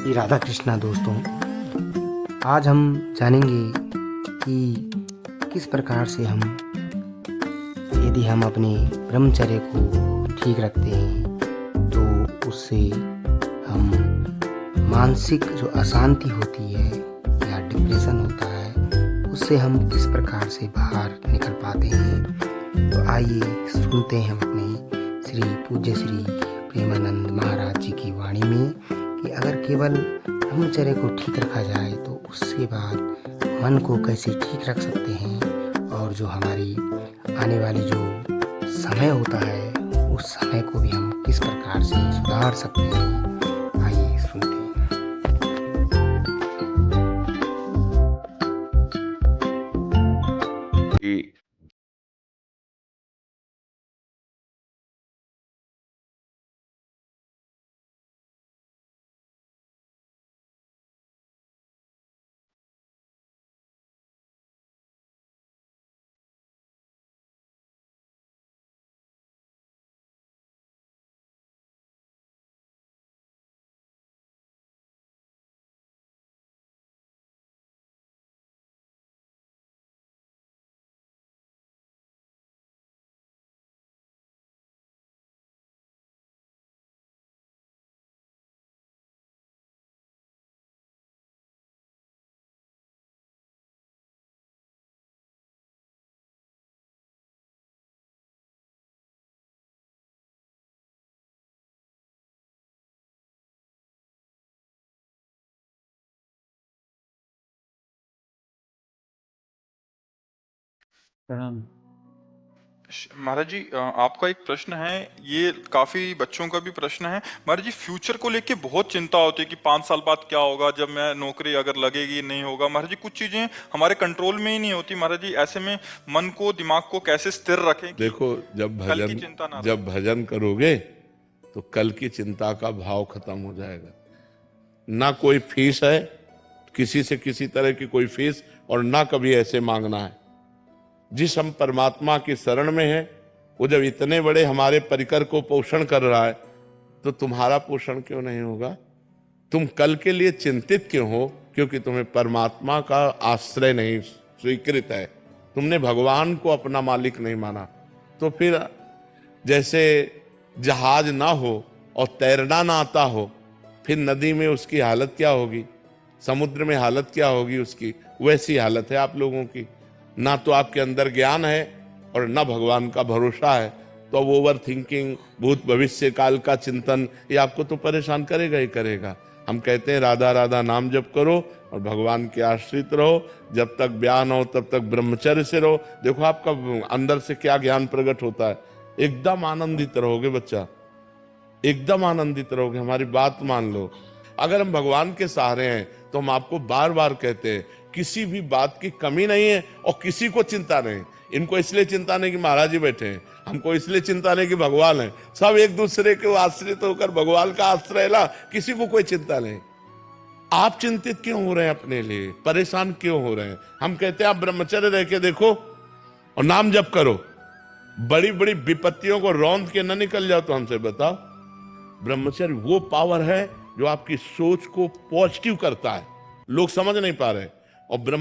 श्री राधा कृष्णा दोस्तों, आज हम जानेंगे कि किस प्रकार से यदि हम अपने ब्रह्मचर्य को ठीक रखते हैं तो उससे हम मानसिक जो अशांति होती है या डिप्रेशन होता है उससे हम किस प्रकार से बाहर निकल पाते हैं। तो आइए सुनते हैं हम अपने श्री पूज्य श्री प्रेमानंद महाराज जी की वाणी में कि अगर केवल ब्रह्मचर्य को ठीक रखा जाए तो उसके बाद मन को कैसे ठीक रख सकते हैं और जो हमारी आने वाली जो समय होता है उस समय को भी हम किस प्रकार से सुधार सकते हैं। आइए सुनते हैं। कि प्रणाम। महाराज जी, आपका एक प्रश्न है। ये काफी बच्चों का भी प्रश्न है महाराज जी। फ्यूचर को लेके बहुत चिंता होती है कि 5 साल बाद क्या होगा, जब मैं नौकरी अगर लगेगी नहीं होगा। महाराज जी कुछ चीजें हमारे कंट्रोल में ही नहीं होती। महाराज जी ऐसे में मन को, दिमाग को कैसे स्थिर रखें कि देखो, जब कल की भजन चिंता ना जब भजन करोगे तो कल की चिंता का भाव खत्म हो जाएगा। ना कोई फीस है, किसी से किसी तरह की कोई फीस, और ना कभी ऐसे मांगना है। जिस हम परमात्मा की शरण में है वो जब इतने बड़े हमारे परिकर को पोषण कर रहा है तो तुम्हारा पोषण क्यों नहीं होगा। तुम कल के लिए चिंतित क्यों हो? क्योंकि तुम्हें परमात्मा का आश्रय नहीं स्वीकृत है, तुमने भगवान को अपना मालिक नहीं माना। तो फिर जैसे जहाज ना हो और तैरना ना आता हो, फिर नदी में उसकी हालत क्या होगी, समुद्र में हालत क्या होगी उसकी, वैसी हालत है आप लोगों की। ना तो आपके अंदर ज्ञान है और ना भगवान का भरोसा है। तो अब ओवर थिंकिंग, भूत भविष्य काल का चिंतन, ये आपको तो परेशान करेगा ही करेगा। हम कहते हैं राधा राधा नाम जप करो और भगवान के आश्रित रहो। जब तक ब्याह न हो तब तक ब्रह्मचर्य से रहो। देखो आपका अंदर से क्या ज्ञान प्रकट होता है। एकदम आनंदित रहोगे बच्चा, एकदम आनंदित रहोगे। हमारी बात मान लो। अगर हम भगवान के सहारे हैं तो हम आपको बार बार कहते हैं किसी भी बात की कमी नहीं है और किसी को चिंता नहीं। इनको इसलिए चिंता नहीं कि महाराज जी बैठे हैं, हमको इसलिए चिंता नहीं कि भगवान है। सब एक दूसरे के आश्रित होकर भगवान का आश्रय ला, किसी को कोई चिंता नहीं। आप चिंतित क्यों हो रहे हैं, अपने लिए परेशान क्यों हो रहे हैं? हम कहते हैं आप ब्रह्मचर्य रह के देखो और नाम जप करो, बड़ी बड़ी विपत्तियों को रौंद के न निकल जाओ। तो हमसे बताओ, ब्रह्मचर्य वो पावर है जो आपकी सोच को पॉजिटिव करता है। लोग समझ नहीं पा रहे। और ब्रह्म